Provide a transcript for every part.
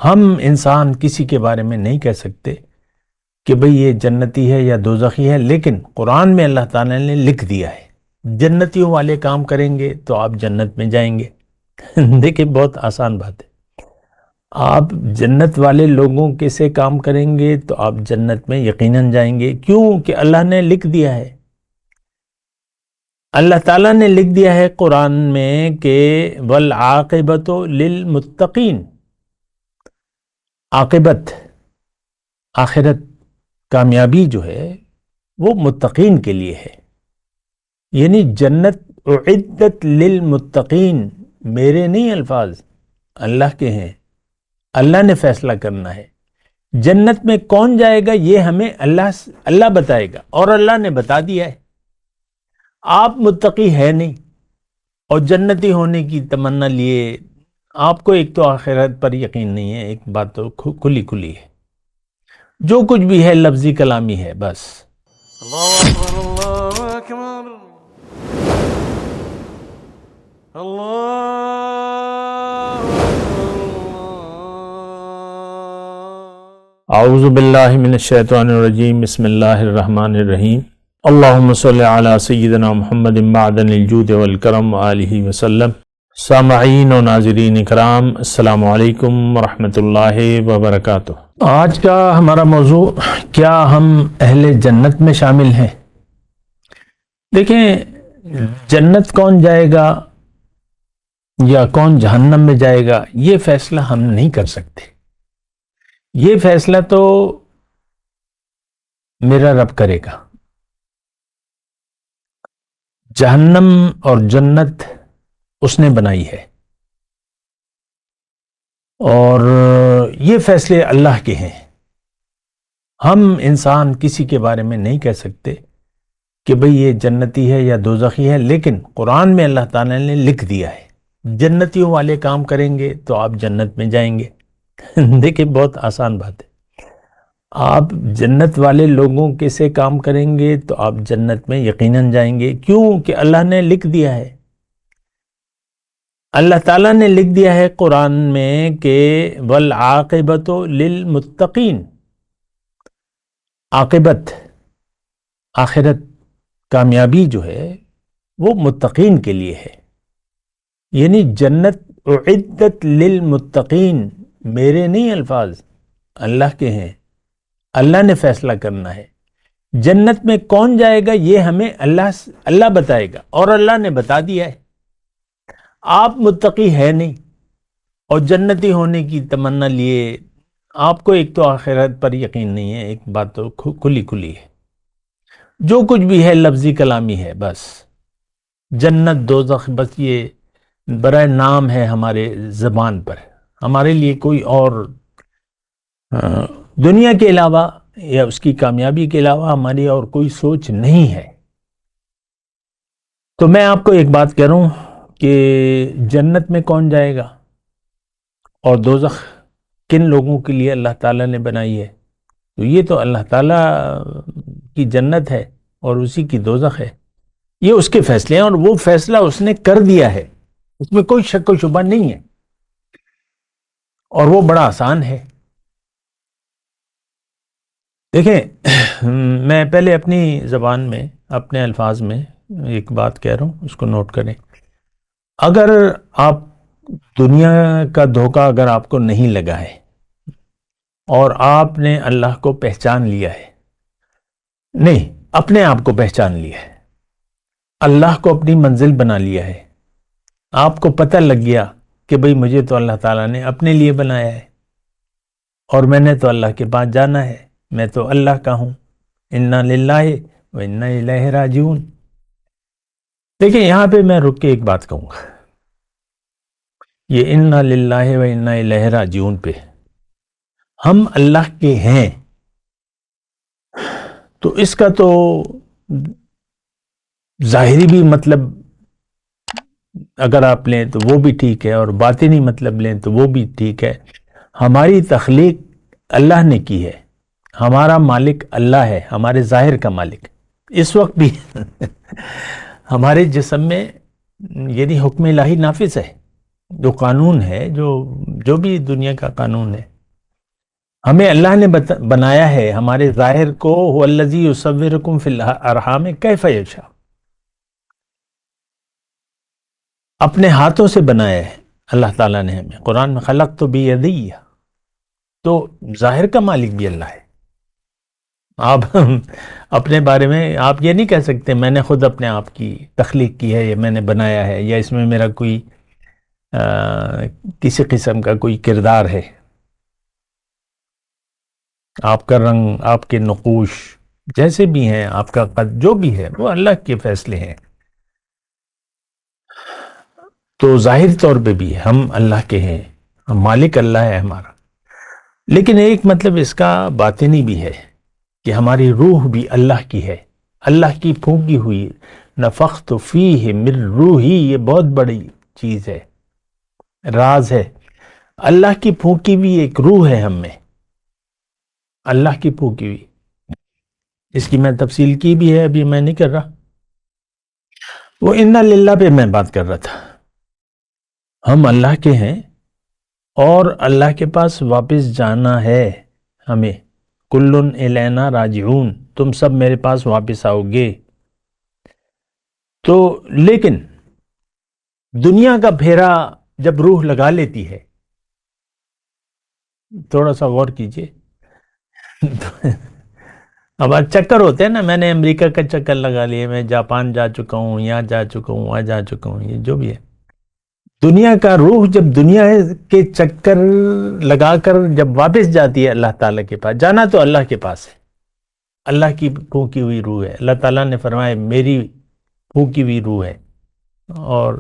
ہم انسان کسی کے بارے میں نہیں کہہ سکتے کہ بھئی یہ جنتی ہے یا دوزخی ہے، لیکن قرآن میں اللہ تعالیٰ نے لکھ دیا ہے جنتیوں والے کام کریں گے تو آپ جنت میں جائیں گے۔ دیکھیں بہت آسان بات ہے، آپ جنت والے لوگوں کے سے کام کریں گے تو آپ جنت میں یقیناً جائیں گے، کیوں کہ اللہ نے لکھ دیا ہے۔ اللہ تعالیٰ نے لکھ دیا ہے قرآن میں کہ والعاقبۃ للمتقین، عاقبت آخرت کامیابی جو ہے وہ متقین کے لیے ہے، یعنی جنت اعدت للمتقین، میرے نہیں الفاظ، اللہ کے ہیں۔ اللہ نے فیصلہ کرنا ہے جنت میں کون جائے گا، یہ ہمیں اللہ بتائے گا، اور اللہ نے بتا دیا ہے۔ آپ متقی ہے نہیں اور جنتی ہونے کی تمنا لیے، آپ کو ایک تو آخرت پر یقین نہیں ہے، ایک بات تو کھلی کھلی ہے، جو کچھ بھی ہے لفظی کلامی ہے بس۔ اللہ اکبر اللہ اکبر اللہ اعوذ باللہ من الشیطان الرجیم، بسم اللہ الرحمن الرحیم، اللہم صلی علی سیدنا محمد معدن الجود والکرم وآلہ وسلم۔ سامعین و ناظرین اکرام، السلام علیکم ورحمۃ اللہ وبرکاتہ۔ آج کا ہمارا موضوع، کیا ہم اہل جنت میں شامل ہیں؟ دیکھیں، جنت کون جائے گا یا کون جہنم میں جائے گا، یہ فیصلہ ہم نہیں کر سکتے۔ یہ فیصلہ تو میرا رب کرے گا۔ جہنم اور جنت اس نے بنائی ہے، اور یہ فیصلے اللہ کے ہیں۔ ہم انسان کسی کے بارے میں نہیں کہہ سکتے کہ بھئی یہ جنتی ہے یا دوزخی ہے، لیکن قرآن میں اللہ تعالیٰ نے لکھ دیا ہے جنتیوں والے کام کریں گے تو آپ جنت میں جائیں گے۔ دیکھیں بہت آسان بات ہے، آپ جنت والے لوگوں کے سے کام کریں گے تو آپ جنت میں یقیناً جائیں گے، کیوں کہ اللہ نے لکھ دیا ہے۔ اللہ تعالیٰ نے لکھ دیا ہے قرآن میں کہ والعاقبۃ للمتقین، عاقبت آخرت کامیابی جو ہے وہ متقین کے لیے ہے، یعنی جنت اعدت للمتقین، میرے نہیں الفاظ، اللہ کے ہیں۔ اللہ نے فیصلہ کرنا ہے جنت میں کون جائے گا، یہ ہمیں اللہ بتائے گا، اور اللہ نے بتا دیا ہے۔ آپ متقی ہے نہیں اور جنتی ہونے کی تمنا لیے، آپ کو ایک تو آخرت پر یقین نہیں ہے، ایک بات تو کھلی کھلی ہے، جو کچھ بھی ہے لفظی کلامی ہے بس۔ جنت دوزخ بس یہ برائے نام ہے ہمارے زبان پر، ہمارے لیے کوئی اور دنیا کے علاوہ یا اس کی کامیابی کے علاوہ ہماری اور کوئی سوچ نہیں ہے۔ تو میں آپ کو ایک بات کہہ رہا ہوں کہ جنت میں کون جائے گا اور دوزخ کن لوگوں کے لیے اللہ تعالیٰ نے بنائی ہے، تو یہ تو اللہ تعالیٰ کی جنت ہے اور اسی کی دوزخ ہے، یہ اس کے فیصلے ہیں، اور وہ فیصلہ اس نے کر دیا ہے، اس میں کوئی شک و شبہ نہیں ہے، اور وہ بڑا آسان ہے۔ دیکھیں، میں پہلے اپنی زبان میں اپنے الفاظ میں ایک بات کہہ رہا ہوں، اس کو نوٹ کریں۔ اگر آپ دنیا کا دھوکہ اگر آپ کو نہیں لگا ہے اور آپ نے اللہ کو پہچان لیا ہے، نہیں، اپنے آپ کو پہچان لیا ہے، اللہ کو اپنی منزل بنا لیا ہے، آپ کو پتہ لگ گیا کہ بھئی مجھے تو اللہ تعالیٰ نے اپنے لیے بنایا ہے اور میں نے تو اللہ کے پاس جانا ہے، میں تو اللہ کا ہوں، انا للہ و انا الیہ راجعون۔ دیکھیں، یہاں پہ میں رک کے ایک بات کہوں گا، یہ انا للہ و انا الیہ راجعون پہ ہم اللہ کے ہیں، تو اس کا تو ظاہری بھی مطلب اگر آپ لیں تو وہ بھی ٹھیک ہے، اور باطنی مطلب لیں تو وہ بھی ٹھیک ہے۔ ہماری تخلیق اللہ نے کی ہے، ہمارا مالک اللہ ہے، ہمارے ظاہر کا مالک۔ اس وقت بھی ہمارے جسم میں یعنی حکم الہی نافذ ہے، جو قانون ہے، جو بھی دنیا کا قانون ہے، ہمیں اللہ نے بنایا ہے، ہمارے ظاہر کو، هو الذی یصورکم فی الارحام کیف یشاء، اپنے ہاتھوں سے بنایا ہے اللہ تعالیٰ نے ہمیں. قرآن میں خلقت بیدی، تو ظاہر کا مالک بھی اللہ ہے. آپ اپنے بارے میں آپ یہ نہیں کہہ سکتے میں نے خود اپنے آپ کی تخلیق کی ہے یا میں نے بنایا ہے یا اس میں میرا کوئی کسی قسم کا کوئی کردار ہے. آپ کا رنگ، آپ کے نقوش جیسے بھی ہیں، آپ کا قد جو بھی ہے، وہ اللہ کے فیصلے ہیں. تو ظاہر طور پہ بھی ہم اللہ کے ہیں، مالک اللہ ہے ہمارا. لیکن ایک مطلب اس کا باطنی بھی ہے کہ ہماری روح بھی اللہ کی ہے، اللہ کی پھونکی ہوئی. نفخت فیہ من روحی، یہ بہت بڑی چیز ہے، راز ہے. اللہ کی پھونکی بھی ایک روح ہے ہم میں، اللہ کی پھونکی ہوئی. اس کی میں تفصیل کی بھی ہے، ابھی میں نہیں کر رہا. وہ انا للہ پہ میں بات کر رہا تھا. ہم اللہ کے ہیں اور اللہ کے پاس واپس جانا ہے ہمیں. کلن الینا راجعون، تم سب میرے پاس واپس آؤ گے. تو لیکن دنیا کا پھیرا جب روح لگا لیتی ہے، تھوڑا سا غور کیجئے. اب چکر ہوتے ہیں نا، میں نے امریکہ کا چکر لگا لیا، میں جاپان جا چکا ہوں، یہاں جا چکا ہوں، وہاں جا چکا ہوں، یہ جو بھی ہے. دنیا کا روح جب دنیا کے چکر لگا کر جب واپس جاتی ہے اللہ تعالیٰ کے پاس، جانا تو اللہ کے پاس ہے، اللہ کی پھونکی ہوئی روح ہے. اللہ تعالیٰ نے فرمایا میری پھونکی ہوئی روح ہے. اور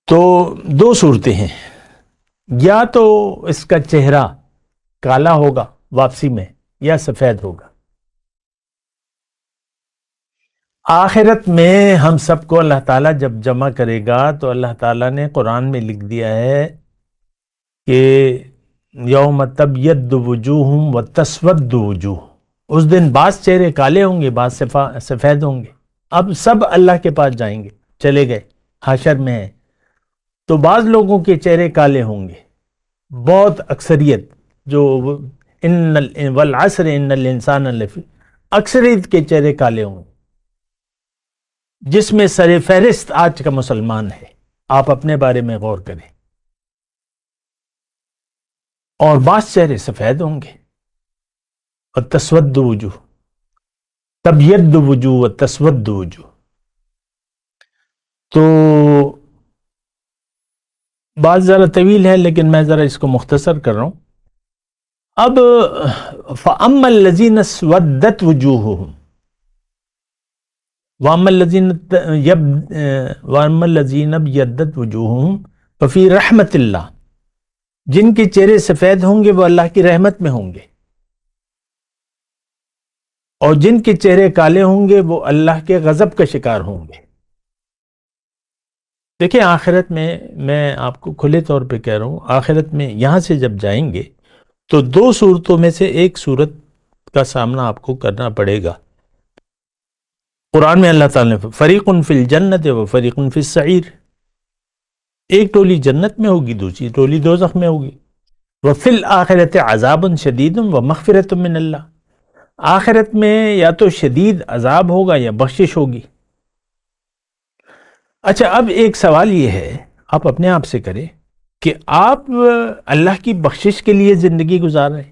تو دو صورتیں ہیں، یا تو اس کا چہرہ کالا ہوگا واپسی میں یا سفید ہوگا. آخرت میں ہم سب کو اللہ تعالیٰ جب جمع کرے گا تو اللہ تعالیٰ نے قرآن میں لکھ دیا ہے کہ یوم تبیض وجوہ وتسود وجوہ، اس دن بعض چہرے کالے ہوں گے، بعض سفید ہوں گے. اب سب اللہ کے پاس جائیں گے، چلے گئے حشر میں ہیں تو بعض لوگوں کے چہرے کالے ہوں گے، بہت اکثریت جو والعصر ان الانسان لفی، اکثریت کے چہرے کالے ہوں گے، جس میں سر فہرست آج کا مسلمان ہے. آپ اپنے بارے میں غور کریں. اور بعض چہرے سفید ہوں گے. اور تسود وجوہ، تبیض وجوہ و تسود وجوہ. تو بات ذرا طویل ہے لیکن میں ذرا اس کو مختصر کر رہا ہوں. اب فَأَمَّا الَّذِينَ اسْوَدَّتْ وُجُوهُهُمْ وَأَمَّا الَّذِينَ ابْيَضَّتْ وُجُوهُهُمْ فَفِي رَحْمَةِ اللَّهِ، جن کے چہرے سفید ہوں گے وہ اللہ کی رحمت میں ہوں گے، اور جن کے چہرے کالے ہوں گے وہ اللہ کے غضب کا شکار ہوں گے. دیکھیں آخرت میں آپ کو کھلے طور پہ کہہ رہا ہوں، آخرت میں یہاں سے جب جائیں گے تو دو صورتوں میں سے ایک صورت کا سامنا آپ کو کرنا پڑے گا. قرآن میں اللہ تعالیٰ نے فریق فی الجنت و فریق فی السعیر، ایک ٹولی جنت میں ہوگی، دوسری ٹولی دوزخ میں ہوگی. وفی الآخرۃ عذاب شدید و مغفرۃ من اللہ، آخرت میں یا تو شدید عذاب ہوگا یا بخشش ہوگی. اچھا اب ایک سوال یہ ہے، آپ اپنے آپ سے کریں کہ آپ اللہ کی بخشش کے لیے زندگی گزار رہے ہیں،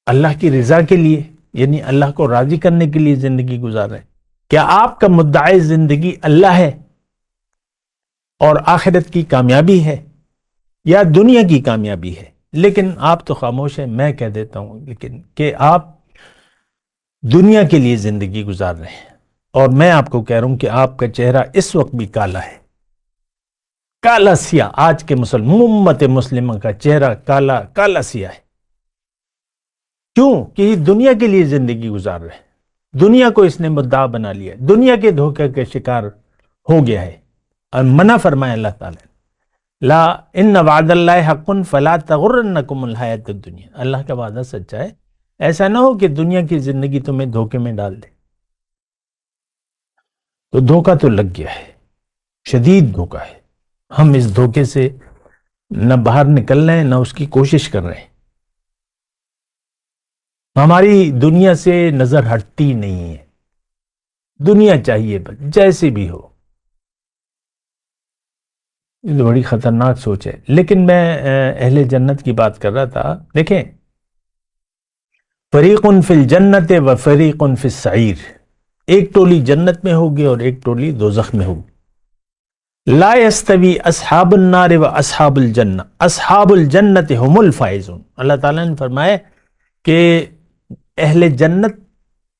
اللہ کی رضا کے لیے، یعنی اللہ کو راضی کرنے کے لیے زندگی گزار رہے ہیں. کیا آپ کا مدعی زندگی اللہ ہے اور آخرت کی کامیابی ہے یا دنیا کی کامیابی ہے؟ لیکن آپ تو خاموش ہیں. میں کہہ دیتا ہوں لیکن کہ آپ دنیا کے لیے زندگی گزار رہے ہیں، اور میں آپ کو کہہ رہا ہوں کہ آپ کا چہرہ اس وقت بھی کالا ہے، کالا سیاہ. آج کے امت مسلمہ کا چہرہ کالا کالا سیاہ ہے. کیوں؟ کہ یہ دنیا کے لیے زندگی گزار رہے ہیں، دنیا کو اس نے مدعا بنا لیا، دنیا کے دھوکے کے شکار ہو گیا ہے. اور منع فرمایا اللہ تعالیٰ نے، لا ان وعد اللہ حق فلا تغرنکم الحیات الدنیا، اللہ کا وعدہ سچا ہے، ایسا نہ ہو کہ دنیا کی زندگی تمہیں دھوکے میں ڈال دے. تو دھوکہ تو لگ گیا ہے، شدید دھوکہ ہے. ہم اس دھوکے سے نہ باہر نکل رہے ہیں نہ اس کی کوشش کر رہے ہیں. ہماری دنیا سے نظر ہٹتی نہیں ہے. دنیا چاہیے بس جیسے بھی ہو. یہ تو بڑی خطرناک سوچ ہے. لیکن میں اہل جنت کی بات کر رہا تھا. دیکھیں، فریق فی الجنت و فریق فی السعیر، ایک ٹولی جنت میں ہوگی اور ایک ٹولی دوزخ میں ہوگی. لا یستوی اصحاب النار و اصحاب الجنہ، اصحاب الجنت هم الفائزون. اللہ تعالیٰ نے فرمایا کہ اہل جنت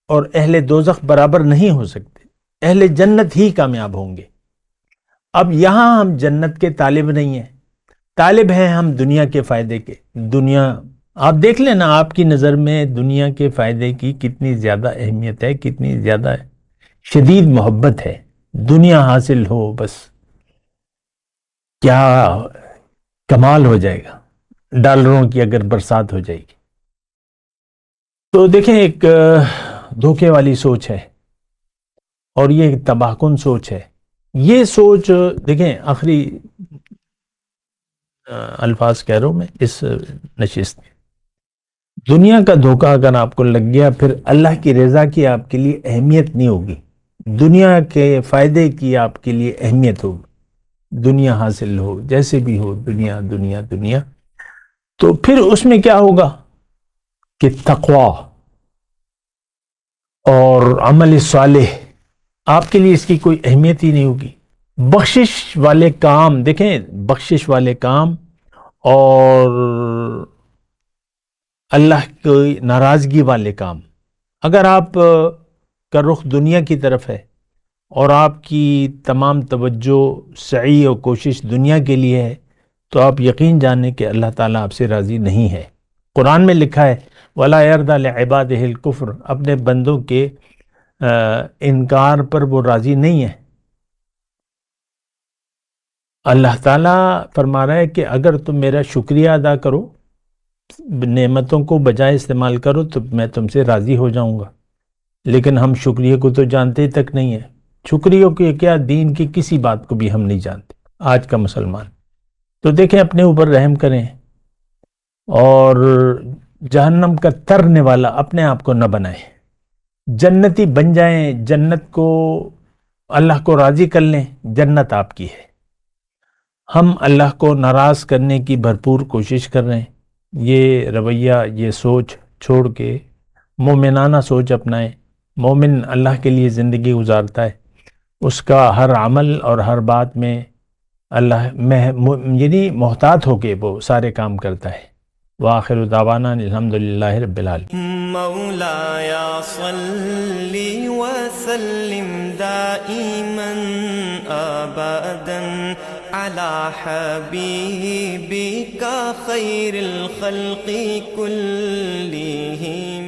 اور اہل دوزخ برابر نہیں ہو سکتے، اہل جنت ہی کامیاب ہوں گے. اب یہاں ہم جنت کے طالب نہیں ہیں، طالب ہیں ہم دنیا کے فائدے کے. دنیا آپ دیکھ لیں نا، آپ کی نظر میں دنیا کے فائدے کی کتنی زیادہ اہمیت ہے، کتنی زیادہ شدید محبت ہے. دنیا حاصل ہو بس کیا کمال ہو جائے گا، ڈالروں کی اگر برسات ہو جائے گی. تو دیکھیں، ایک دھوکے والی سوچ ہے اور یہ ایک تباہ کن سوچ ہے. یہ سوچ دیکھیں، آخری الفاظ کہہ رہا ہوں میں اس نشست میں، دنیا کا دھوکہ اگر آپ کو لگ گیا پھر اللہ کی رضا کی آپ کے لیے اہمیت نہیں ہوگی، دنیا کے فائدے کی آپ کے لیے اہمیت ہوگی. دنیا حاصل ہو جیسے بھی ہو، دنیا دنیا دنیا. تو پھر اس میں کیا ہوگا کہ تقویٰ اور عمل صالح آپ کے لیے اس کی کوئی اہمیت ہی نہیں ہوگی. بخشش والے کام، دیکھیں بخشش والے کام اور اللہ کی ناراضگی والے کام، اگر آپ کا رخ دنیا کی طرف ہے اور آپ کی تمام توجہ سعی و کوشش دنیا کے لیے ہے تو آپ یقین جانیں کہ اللہ تعالیٰ آپ سے راضی نہیں ہے. قرآن میں لکھا ہے وَلَا يَرْضَى لِعِبَادِهِ الْكُفْرَ، اپنے بندوں کے انکار پر وہ راضی نہیں ہے. اللہ تعالیٰ فرما رہا ہے کہ اگر تم میرا شکریہ ادا کرو، نعمتوں کو بجائے استعمال کرو تو میں تم سے راضی ہو جاؤں گا. لیکن ہم شکریہ کو تو جانتے تک نہیں ہے. شکریہ کی کیا، دین کی کسی بات کو بھی ہم نہیں جانتے آج کا مسلمان. تو دیکھیں اپنے اوپر رحم کریں اور جہنم کا ترنے والا اپنے آپ کو نہ بنائیں. جنتی بن جائیں، جنت کو اللہ کو راضی کر لیں، جنت آپ کی ہے. ہم اللہ کو ناراض کرنے کی بھرپور کوشش کر رہے ہیں. یہ رویہ، یہ سوچ چھوڑ کے مومنانہ سوچ اپنائیں. مومن اللہ کے لیے زندگی گزارتا ہے، اس کا ہر عمل اور ہر بات میں اللہ یعنی محتاط ہو کے وہ سارے کام کرتا ہے. وآخر دعوانا الحمدللہ رب العالمین. مولایا صلی وسلم دائما ابدا على حبیبک خیر الخلق کلہم.